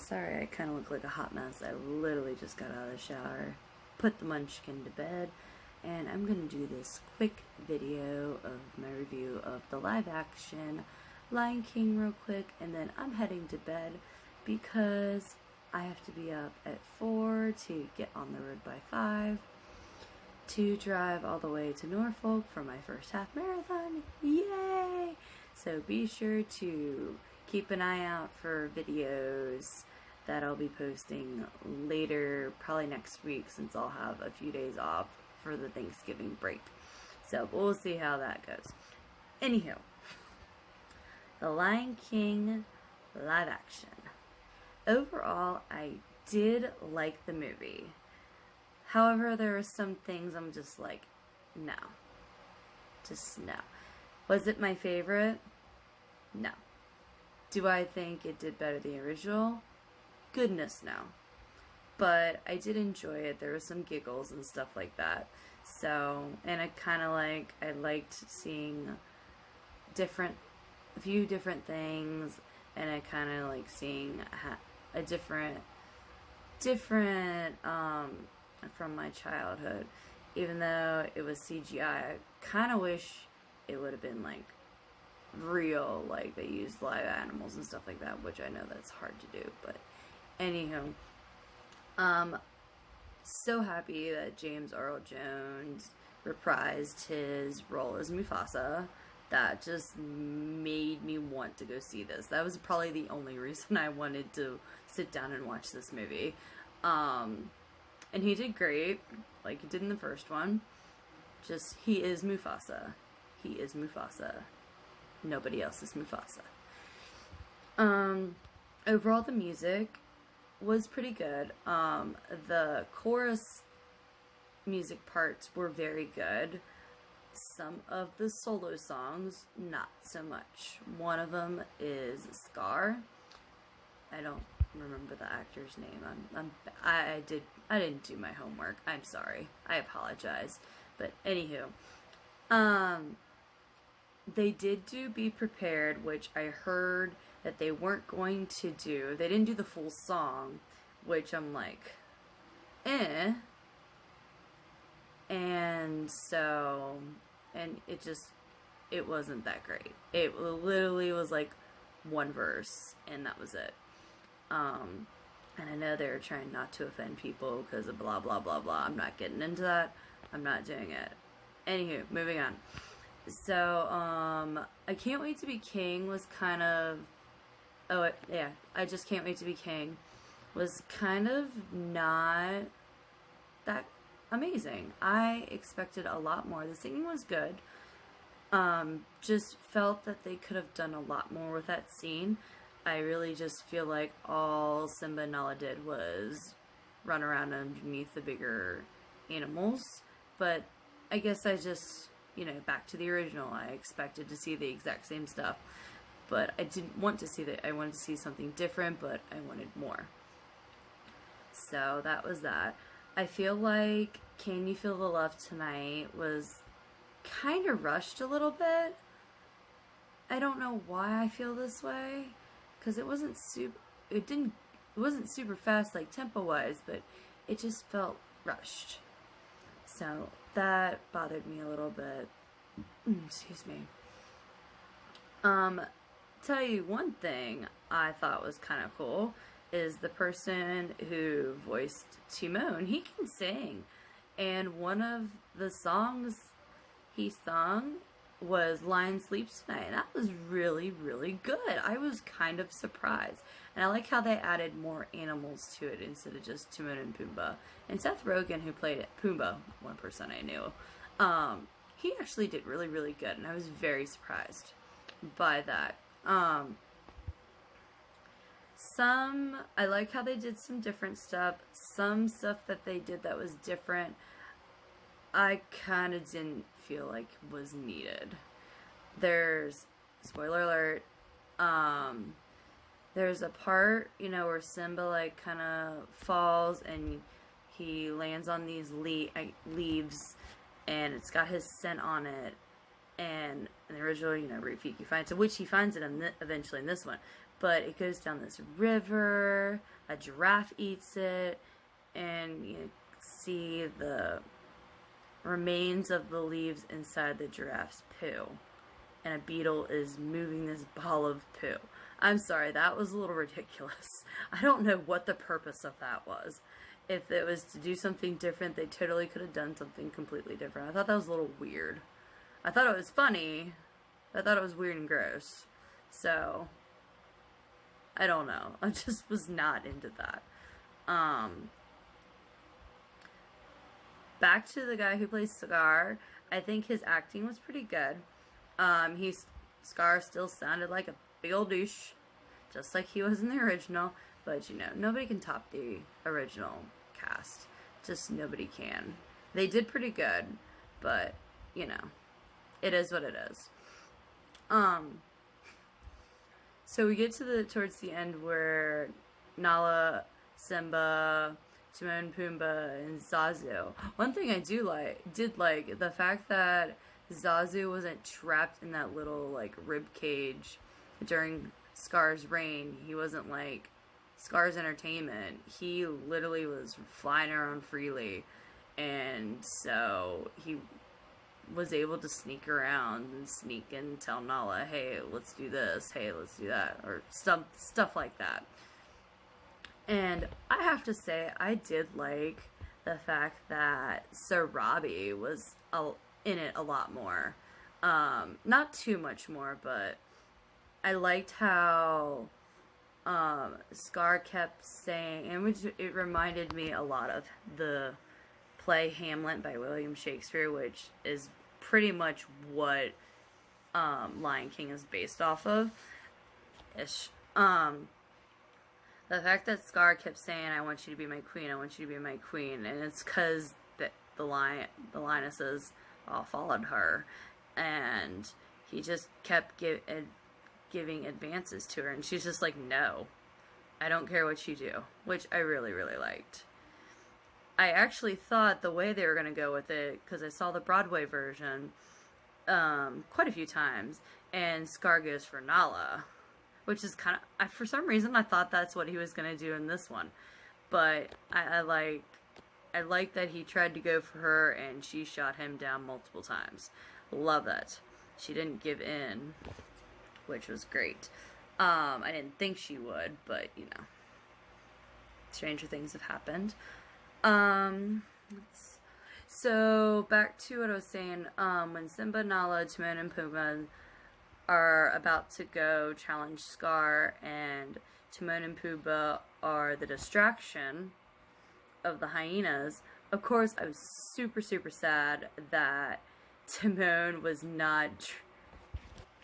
Sorry, I kind of look like a hot mess. I literally just got out of the shower, put the munchkin to bed, and I'm going to do this quick video of my review of the live action Lion King real quick, and then I'm heading to bed because I have to be up at 4 to get on the road by 5 to drive all the way to Norfolk for my first half marathon. Yay! So be sure to keep an eye out for videos that I'll be posting later, probably next week, since I'll have a few days off for the Thanksgiving break. So we'll see how that goes. Anywho, the Lion King live action. Overall, I did like the movie. However, there are some things I'm just like, no. Just no. Was it my favorite? No. Do I think it did better than the original? Goodness, no. But I did enjoy it. There was some giggles and stuff like that. So, and I liked seeing a few different things, and I kind of like seeing a different from my childhood. Even though it was CGI, I kind of wish it would have been like real, like they used live animals and stuff like that, which I know that's hard to do. But anywho, so happy that James Earl Jones reprised his role as Mufasa. That just made me want to go see this. That was probably the only reason I wanted to sit down and watch this movie. And he did great, like he did in the first one. Just, he is Mufasa. He is Mufasa. Nobody else is Mufasa. Overall, the music was pretty good. The chorus music parts were very good. Some of the solo songs, not so much. One of them is Scar. I don't remember the actor's name. I didn't do my homework. I'm sorry. I apologize. But anywho, they did do Be Prepared, which I heard that they weren't going to do. They didn't do the full song, which I'm like, eh. And so, and it wasn't that great. It literally was like one verse, and that was it. And I know they were trying not to offend people because of blah, blah, blah, blah. I'm not getting into that. I'm not doing it. Anywho, moving on. So, I Can't Wait to Be King was kind of, I Just Can't Wait to Be King was kind of not that amazing. I expected a lot more. The singing was good. Just felt that they could have done a lot more with that scene. I really just feel like all Simba and Nala did was run around underneath the bigger animals. But I guess I just, back to the original. I expected to see the exact same stuff. But I didn't want to see that. I wanted to see something different, but I wanted more. So that was that. I feel like Can You Feel the Love Tonight was kind of rushed a little bit. I don't know why I feel this way, because it wasn't super fast like tempo wise, but it just felt rushed. So that bothered me a little bit. Excuse me. Tell you one thing I thought was kind of cool is the person who voiced Timon. He can sing, and one of the songs he sung was Lion Sleeps Tonight, and that was really, really good. I was kind of surprised, and I like how they added more animals to it instead of just Timon and Pumbaa. And Seth Rogen, who played Pumbaa, one person I knew, he actually did really, really good, and I was very surprised by that. I like how they did some different stuff. Some stuff that they did that was different, I kind of didn't feel like was needed. There's, spoiler alert, there's a part, where Simba, kind of falls, and he lands on these leaves, and it's got his scent on it, and in the original, Rafiki finds it, which he finds it eventually in this one, but it goes down this river, a giraffe eats it, and you see the remains of the leaves inside the giraffe's poo. And a beetle is moving this ball of poo. I'm sorry, that was a little ridiculous. I don't know what the purpose of that was. If it was to do something different, they totally could have done something completely different. I thought that was a little weird. I thought it was funny. I thought it was weird and gross. So, I don't know. I just was not into that. Back to the guy who plays Scar. I think his acting was pretty good. Scar still sounded like a big old douche, just like he was in the original. But, you know, nobody can top the original cast. Just nobody can. They did pretty good, but, you know, it is what it is. So we get to towards the end where Nala, Simba, Timon, Pumbaa, and Zazu. One thing I did like the fact that Zazu wasn't trapped in that little, like, rib cage during Scar's reign. He wasn't, like, Scar's entertainment. He literally was flying around freely, and so he was able to sneak around and sneak and tell Nala, hey, let's do this, hey, let's do that, or stuff like that. And I have to say, I did like the fact that Sarabi was in it a lot more. Not too much more, but I liked how Scar kept saying, and it reminded me a lot of the play Hamlet by William Shakespeare, which is pretty much what Lion King is based off of. Ish. The fact that Scar kept saying, I want you to be my queen, I want you to be my queen, and it's because the lionesses all followed her, and he just kept giving advances to her, and she's just like, no, I don't care what you do, which I really, really liked. I actually thought the way they were going to go with it, because I saw the Broadway version quite a few times, and Scar goes for Nala, which is kind of, for some reason, I thought that's what he was going to do in this one. But I like that he tried to go for her, and she shot him down multiple times. Love that. She didn't give in, which was great. I didn't think she would, but, you know, stranger things have happened. So, back to what I was saying, when Simba, Nala, Timon, and Pumbaa are about to go challenge Scar, and Timon and Pumbaa are the distraction of the hyenas. Of course, I was super, super sad that Timon was not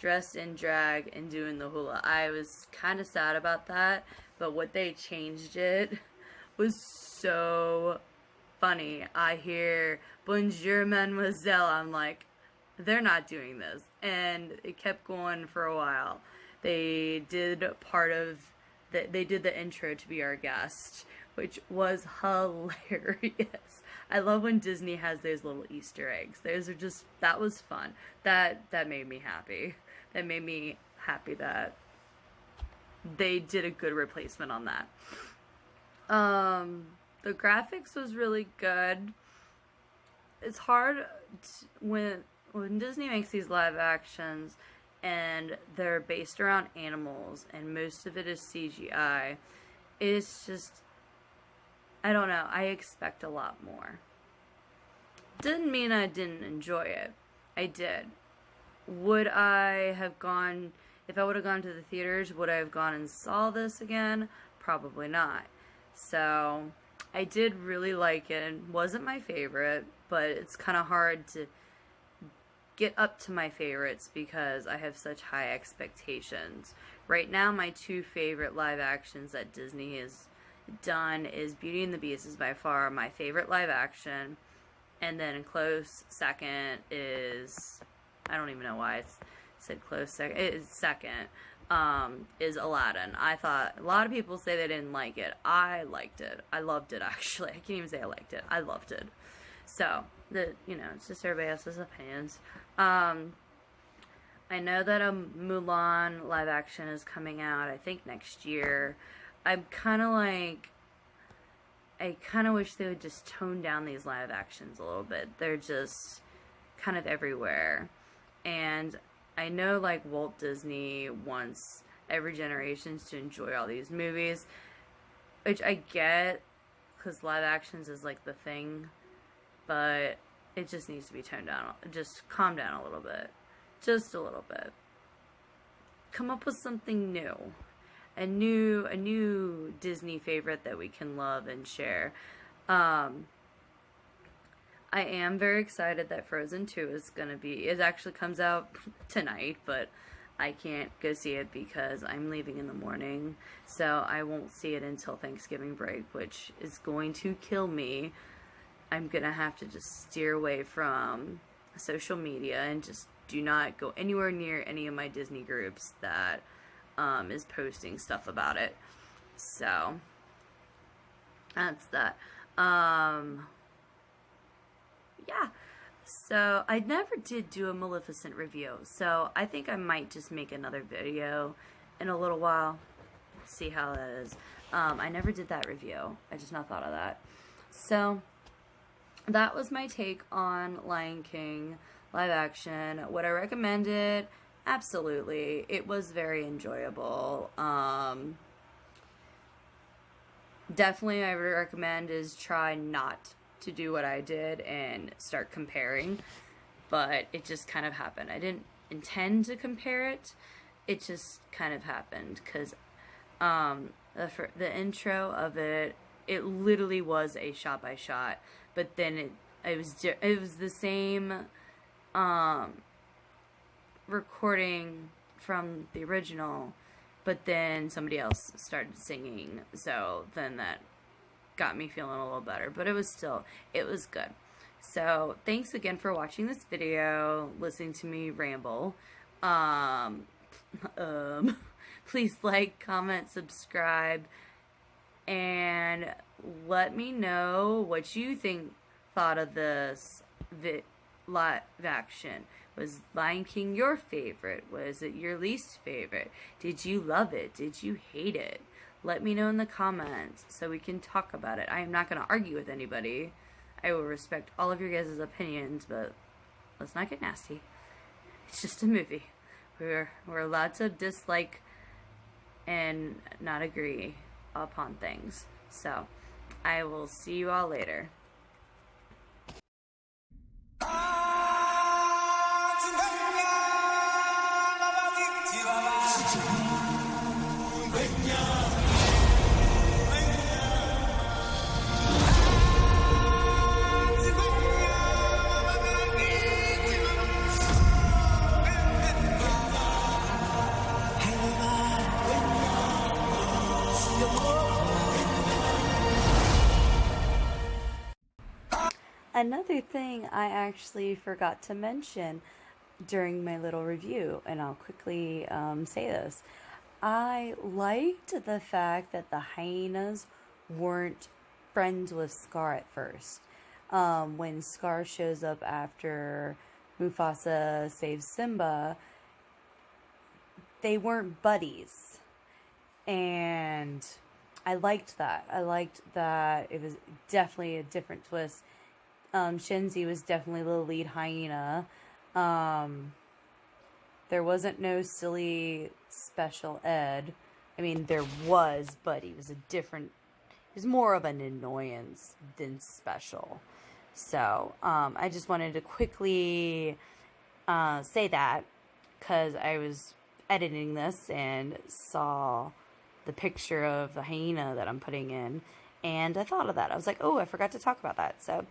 dressed in drag and doing the hula. I was kind of sad about that, but what they changed it was so funny. I hear, bonjour, mademoiselle. I'm like, they're not doing this. And it kept going for a while. They did they did the intro to Be Our Guest, which was hilarious. I love when Disney has those little Easter eggs. That was fun. That made me happy. That made me happy that they did a good replacement on that. The graphics was really good. It's hard when Disney makes these live actions and they're based around animals and most of it is CGI. It's just, I don't know, I expect a lot more. Didn't mean I didn't enjoy it. I did. Would I have gone, if I would have gone to the theaters, would I have gone and saw this again? Probably not. So, I did really like it. It wasn't my favorite, but it's kind of hard to get up to my favorites because I have such high expectations. Right now, my two favorite live actions that Disney has done is Beauty and the Beast is by far my favorite live action, and then close second is, I don't even know why I said close second, it's second, is Aladdin. I thought, a lot of people say they didn't like it. I liked it. I loved it, actually. I can't even say I liked it. I loved it. So, it's just everybody else's opinions. I know that a Mulan live action is coming out, I think next year. I'm kind of like, I kind of wish they would just tone down these live actions a little bit. They're just kind of everywhere. And I know like Walt Disney wants every generation to enjoy all these movies, which I get, because live actions is like the thing, but it just needs to be toned down. Just calm down a little bit. Just a little bit. Come up with something new. A new Disney favorite that we can love and share. I am very excited that Frozen 2 is gonna be, it actually comes out tonight, but I can't go see it because I'm leaving in the morning, so I won't see it until Thanksgiving break, which is going to kill me. I'm gonna have to just steer away from social media and just do not go anywhere near any of my Disney groups that is posting stuff about it. So that's that. Yeah. So I never did do a Maleficent review, so I think I might just make another video in a little while. See how that is. I never did that review. I just not thought of that. So that was my take on Lion King live action. Would I recommend it? Absolutely. It was very enjoyable. Definitely I would recommend is try not to do what I did and start comparing, but it just kind of happened. I didn't intend to compare it. It just kind of happened because the intro of it literally was a shot by shot, but then it was the same recording from the original, but then somebody else started singing, so then that got me feeling a little better, but it was good. So thanks again for watching this video, listening to me ramble. Please like, comment, subscribe, and let me know what you thought of this live action. Was Lion King your favorite? Was it your least favorite? Did you love it? Did you hate it? Let me know in the comments so we can talk about it. I am not going to argue with anybody. I will respect all of your guys' opinions, but let's not get nasty. It's just a movie. We're allowed to dislike and not agree upon things. So, I will see you all later. Another thing I actually forgot to mention during my little review, and I'll quickly say this. I liked the fact that the hyenas weren't friends with Scar at first. When Scar shows up after Mufasa saves Simba, they weren't buddies. And I liked that. I liked that it was definitely a different twist. Shenzi was definitely the lead hyena. There wasn't no silly special ed. I mean, there was, but he was more of an annoyance than special. So, I just wanted to quickly say that because I was editing this and saw the picture of the hyena that I'm putting in, and I thought of that. I was like, oh, I forgot to talk about that. So